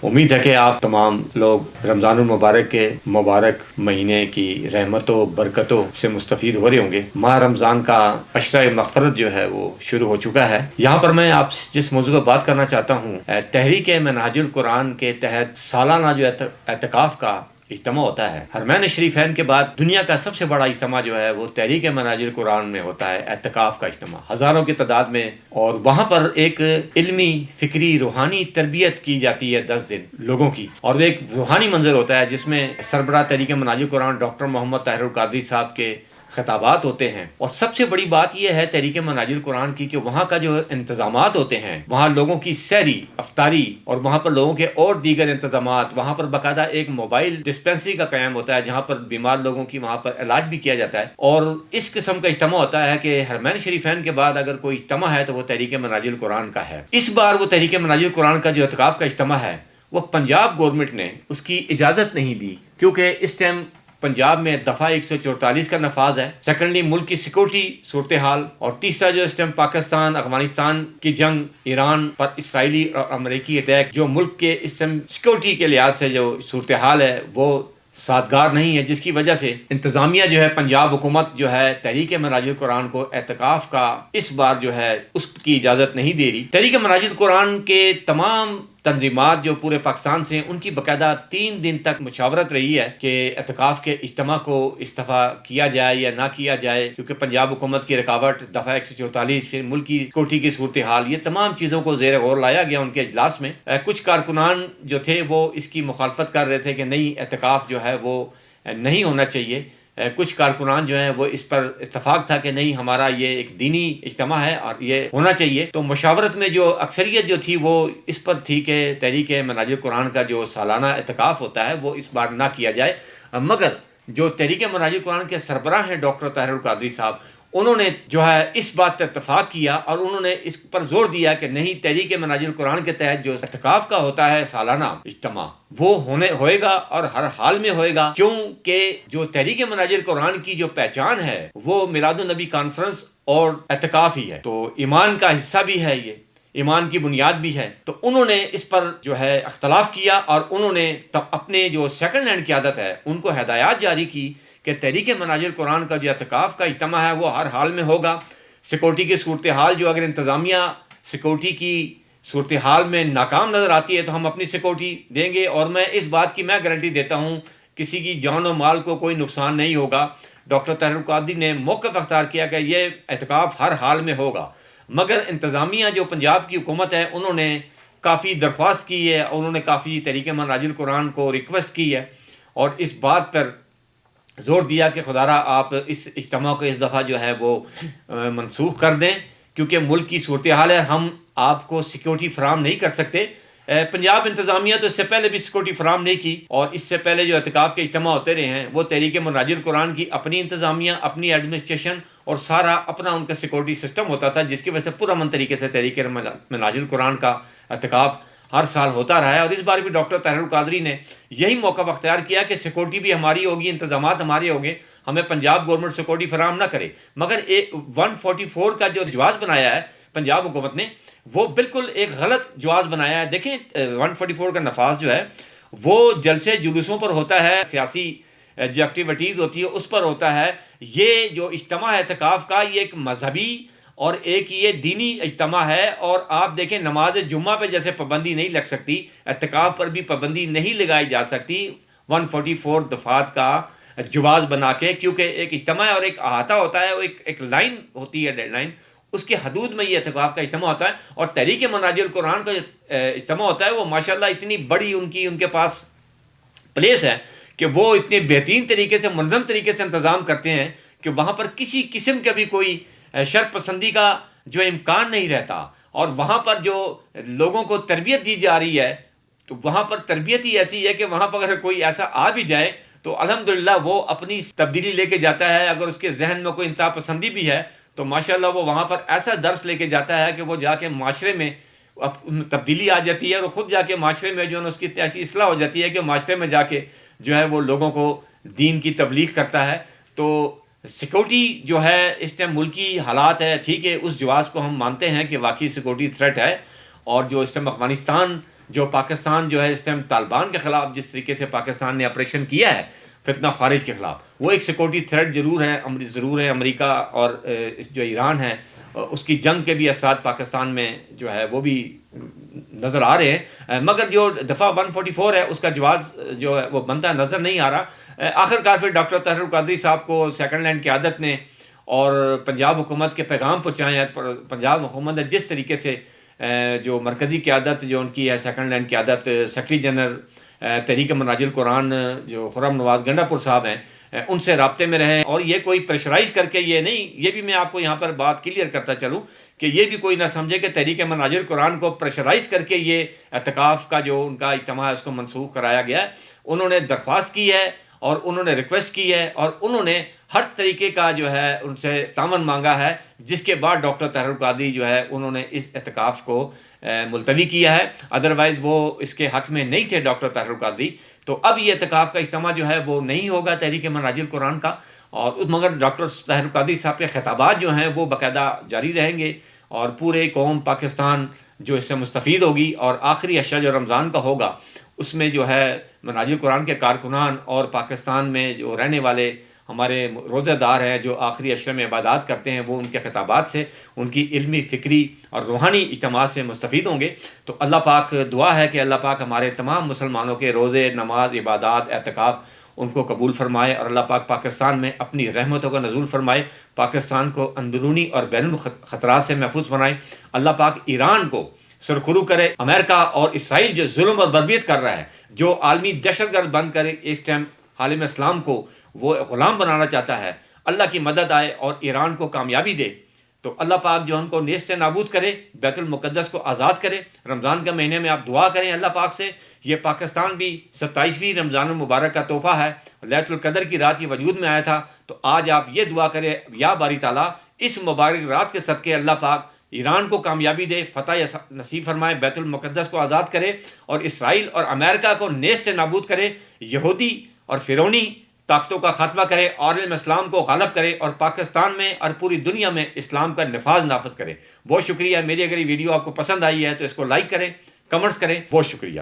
امید ہے کہ آپ تمام لوگ رمضان المبارک کے مبارک مہینے کی رحمتوں برکتوں سے مستفید ہو رہے ہوں گے۔ ماہ رمضان کا عشرہ مغفرت جو ہے وہ شروع ہو چکا ہے۔ یہاں پر میں آپ جس موضوع پر بات کرنا چاہتا ہوں، تحریک منہاج القرآن کے تحت سالانہ جو اعتکاف کا اجتماع ہوتا ہے۔ حرمین شریفین کے بعد دنیا کا سب سے بڑا اجتماع جو ہے وہ تحریک منہاج القرآن میں ہوتا ہے، اعتکاف کا اجتماع ہزاروں کی تعداد میں، اور وہاں پر ایک علمی فکری روحانی تربیت کی جاتی ہے 10 دن لوگوں کی، اور ایک روحانی منظر ہوتا ہے جس میں سربراہ تحریک منہاج القرآن ڈاکٹر محمد طاہر القادری صاحب کے خطابات ہوتے ہیں۔ اور سب سے بڑی بات یہ ہے تحریک منہاج القرآن کی کہ وہاں کا جو انتظامات ہوتے ہیں، وہاں لوگوں کی سحری، افطاری، اور وہاں پر لوگوں کے اور دیگر انتظامات، وہاں پر باقاعدہ ایک موبائل ڈسپینسری کا قیام ہوتا ہے جہاں پر بیمار لوگوں کی وہاں پر علاج بھی کیا جاتا ہے۔ اور اس قسم کا اجتماع ہوتا ہے کہ حرمین شریفین کے بعد اگر کوئی اجتماع ہے تو وہ تحریک منہاج القرآن کا ہے۔ اس بار وہ تحریک منہاج القرآن کا جو اعتکاف کا اجتماع ہے وہ پنجاب گورنمنٹ نے اس کی اجازت نہیں دی، کیونکہ اس ٹائم پنجاب میں دفعہ 144 کا نفاذ ہے۔ سیکنڈلی ملک کی سیکورٹی صورتحال، اور تیسرا جو اس ٹائم پاکستان افغانستان کی جنگ، ایران پر اسرائیلی اور امریکی اٹیک، جو ملک کے اس ٹائم سیکورٹی کے لحاظ سے جو صورتحال ہے وہ سازگار نہیں ہے، جس کی وجہ سے انتظامیہ جو ہے پنجاب حکومت جو ہے تحریک منہاج القرآن کو اعتکاف کا اس بار جو ہے اس کی اجازت نہیں دے رہی۔ تحریک منہاج القرآن کے تمام تنظیمات جو پورے پاکستان سے ہیں، ان کی باقاعدہ 3 دن تک مشاورت رہی ہے کہ اعتکاف کے اجتماع کو استعفا کیا جائے یا نہ کیا جائے، کیونکہ پنجاب حکومت کی رکاوٹ، دفعہ 144، پھر ملک کی سیکورٹی کی صورتحال، یہ تمام چیزوں کو زیر غور لایا گیا ان کے اجلاس میں۔ کچھ کارکنان جو تھے وہ اس کی مخالفت کر رہے تھے کہ نہیں، اعتکاف جو ہے وہ نہیں ہونا چاہیے۔ کچھ کارکنان جو ہیں وہ اس پر اتفاق تھا کہ نہیں، ہمارا یہ ایک دینی اجتماع ہے اور یہ ہونا چاہیے۔ تو مشاورت میں جو اکثریت جو تھی وہ اس پر تھی کہ تحریک منہاج القرآن کا جو سالانہ اعتکاف ہوتا ہے وہ اس بار نہ کیا جائے، مگر جو تحریک منہاج القرآن کے سربراہ ہیں ڈاکٹر طاہر القادری صاحب، انہوں نے جو ہے اس بات پر اتفاق کیا اور انہوں نے اس پر زور دیا کہ نہیں، تحریک منہاج القرآن کے تحت جو اعتکاف کا ہوتا ہے سالانہ اجتماع وہ ہوئے گا اور ہر حال میں ہوئے گا، کیونکہ جو تحریک منہاج القرآن کی جو پہچان ہے وہ میلاد النبی کانفرنس اور اعتکاف ہی ہے، تو ایمان کا حصہ بھی ہے، یہ ایمان کی بنیاد بھی ہے۔ تو انہوں نے اس پر جو ہے اختلاف کیا اور انہوں نے اپنے جو سیکنڈ ہینڈ قیادت ہے ان کو ہدایات جاری کی کہ تحریک منہاج القرآن کا جو اعتکاف کا اجتماع ہے وہ ہر حال میں ہوگا۔ سیکورٹی کی صورتحال، جو اگر انتظامیہ سیکورٹی کی صورتحال میں ناکام نظر آتی ہے تو ہم اپنی سیکورٹی دیں گے، اور میں اس بات کی میں گارنٹی دیتا ہوں کسی کی جان و مال کو کوئی نقصان نہیں ہوگا۔ ڈاکٹر طاہر القادری نے موقف اختیار کیا کہ یہ اعتکاف ہر حال میں ہوگا، مگر انتظامیہ جو پنجاب کی حکومت ہے انہوں نے کافی درخواست کی ہے، انہوں نے کافی تحریک منہاج القرآن کو ریکویسٹ کی ہے اور اس بات پر زور دیا کہ خدا را آپ اس اجتماع کو اس دفعہ جو ہے وہ منسوخ کر دیں، کیونکہ ملک کی صورتحال ہے، ہم آپ کو سیکورٹی فراہم نہیں کر سکتے۔ پنجاب انتظامیہ تو اس سے پہلے بھی سیکورٹی فراہم نہیں کی، اور اس سے پہلے جو اعتکاف کے اجتماع ہوتے رہے ہیں وہ تحریک منہاج القرآن کی اپنی انتظامیہ، اپنی ایڈمنسٹریشن اور سارا اپنا ان کا سیکورٹی سسٹم ہوتا تھا، جس کی وجہ سے پرامن طریقے سے تحریک منہاج القرآن کا اعتکاف ہر سال ہوتا رہا ہے۔ اور اس بار بھی ڈاکٹر طاہر القادری نے یہی موقف اختیار کیا کہ سیکورٹی بھی ہماری ہوگی، انتظامات ہمارے ہوں گے، ہمیں پنجاب گورنمنٹ سیکورٹی فراہم نہ کرے۔ مگر 144 کا جو جواز بنایا ہے پنجاب حکومت نے، وہ بالکل ایک غلط جواز بنایا ہے۔ دیکھیں 144 کا نفاذ جو ہے وہ جلسے جلوسوں پر ہوتا ہے، سیاسی جو ایکٹیویٹیز ہوتی ہے اس پر ہوتا ہے۔ یہ جو اجتماع ہے اعتکاف کا، یہ ایک مذہبی اور ایک یہ دینی اجتماع ہے، اور آپ دیکھیں نماز جمعہ پہ جیسے پابندی نہیں لگ سکتی، اعتکاف پر بھی پابندی نہیں لگائی جا سکتی 144 دفعات کا جواز بنا کے، کیونکہ ایک اجتماع اور ایک احاطہ ہوتا ہے، وہ ایک لائن ہوتی ہے، ڈیڈ لائن، اس کے حدود میں یہ اعتکاف کا اجتماع ہوتا ہے۔ اور تحریک منہاج القرآن کا جو اجتماع ہوتا ہے وہ ماشاءاللہ اتنی بڑی ان کے پاس پلیس ہے کہ وہ اتنے بہترین طریقے سے، منظم طریقے سے انتظام کرتے ہیں کہ وہاں پر کسی قسم کا بھی کوئی شر پسندی کا جو امکان نہیں رہتا، اور وہاں پر جو لوگوں کو تربیت دی جا رہی ہے تو وہاں پر تربیت ہی ایسی ہے کہ وہاں پر اگر کوئی ایسا آ بھی جائے تو الحمدللہ وہ اپنی تبدیلی لے کے جاتا ہے۔ اگر اس کے ذہن میں کوئی انتہا پسندی بھی ہے تو ماشاءاللہ وہ وہاں پر ایسا درس لے کے جاتا ہے کہ وہ جا کے معاشرے میں تبدیلی آ جاتی ہے، اور خود جا کے معاشرے میں جو ہے اس کی ایسی اصلاح ہو جاتی ہے کہ معاشرے میں جا کے جو ہے وہ لوگوں کو دین کی تبلیغ کرتا ہے۔ تو سیکورٹی جو ہے اس ٹائم ملکی حالات ہے، ٹھیک ہے، اس جواز کو ہم مانتے ہیں کہ واقعی سیکورٹی تھریٹ ہے، اور جو اس ٹائم افغانستان جو پاکستان جو ہے اس ٹائم طالبان کے خلاف جس طریقے سے پاکستان نے آپریشن کیا ہے فتنہ خارج کے خلاف، وہ ایک سیکورٹی تھریٹ ضرور ہے امریکا اور جو ایران ہے اس کی جنگ کے بھی اثرات پاکستان میں جو ہے وہ بھی نظر آ رہے ہیں، مگر جو دفعہ 144 ہے اس کا جواز جو ہے وہ بنتا نظر نہیں آ رہا۔ آخر کار پھر ڈاکٹر طاہر القادری صاحب کو سیکنڈ لینڈ قیادت نے اور پنجاب حکومت کے پیغام پہنچائے ہیں۔ پنجاب حکومت نے جس طریقے سے جو مرکزی قیادت جو ان کی ہے سیکنڈ لینڈ قیادت، سیکرٹری جنرل تحریک مناج القرآن جو خرم نواز گنڈا پور صاحب ہیں ان سے رابطے میں رہیں، اور یہ کوئی پریشرائز کر کے یہ نہیں، یہ بھی میں آپ کو یہاں پر بات کلیئر کرتا چلوں کہ یہ بھی کوئی نہ سمجھے کہ تحریک مناج القرآن کو پریشرائز کر کے یہ اعتکاف کا جو ان کا اجتماع ہے اس کو منسوخ کرایا گیا ہے۔ انہوں نے درخواست کی ہے اور انہوں نے ریکویسٹ کی ہے اور انہوں نے ہر طریقے کا جو ہے ان سے تعاون مانگا ہے، جس کے بعد ڈاکٹر طاہر القادری جو ہے انہوں نے اس اعتکاف کو ملتوی کیا ہے، ادروائز وہ اس کے حق میں نہیں تھے ڈاکٹر طاہر القادری۔ تو اب یہ اعتکاف کا اجتماع جو ہے وہ نہیں ہوگا تحریک مناج القرآن کا، اور مگر ڈاکٹر طاہر القادری صاحب کے خطابات جو ہیں وہ باقاعدہ جاری رہیں گے، اور پورے قوم پاکستان جو اس سے مستفید ہوگی، اور آخری عشرہ جو رمضان کا ہوگا اس میں جو ہے مناج القرآن کے کارکنان اور پاکستان میں جو رہنے والے ہمارے روزہ دار ہیں جو آخری عشرے میں عبادات کرتے ہیں وہ ان کے خطابات سے، ان کی علمی، فکری اور روحانی اجتماع سے مستفید ہوں گے۔ تو اللہ پاک دعا ہے کہ اللہ پاک ہمارے تمام مسلمانوں کے روزے، نماز، عبادات، اعتکاف ان کو قبول فرمائے، اور اللہ پاک پاکستان میں اپنی رحمتوں کا نزول فرمائے، پاکستان کو اندرونی اور بیرون خطرات سے محفوظ بنائے۔ اللہ پاک ایران کو سرخرو کرے، امریکہ اور اسرائیل جو ظلم اور بربریت کر رہا ہے، جو عالمی دہشت گرد بن کر اس ٹائم عالم اسلام کو وہ غلام بنانا چاہتا ہے، اللہ کی مدد آئے اور ایران کو کامیابی دے۔ تو اللہ پاک جو ان کو نیست نابود کرے، بیت المقدس کو آزاد کرے۔ رمضان کے مہینے میں آپ دعا کریں اللہ پاک سے، یہ پاکستان بھی 27ویں رمضان المبارک کا تحفہ ہے، لیلۃ القدر کی رات یہ وجود میں آیا تھا، تو آج آپ یہ دعا کریں یا باری تعالیٰ اس مبارک رات کے صدقے اللہ پاک ایران کو کامیابی دے، فتح نصیب فرمائے، بیت المقدس کو آزاد کرے، اور اسرائیل اور امریکہ کو نیست سے نابود کرے، یہودی اور فرعونی طاقتوں کا خاتمہ کرے، عالم اسلام کو غالب کرے، اور پاکستان میں اور پوری دنیا میں اسلام کا نافذ کرے۔ بہت شکریہ۔ میری اگر یہ ویڈیو آپ کو پسند آئی ہے تو اس کو لائک کریں، کمنٹس کریں۔ بہت شکریہ۔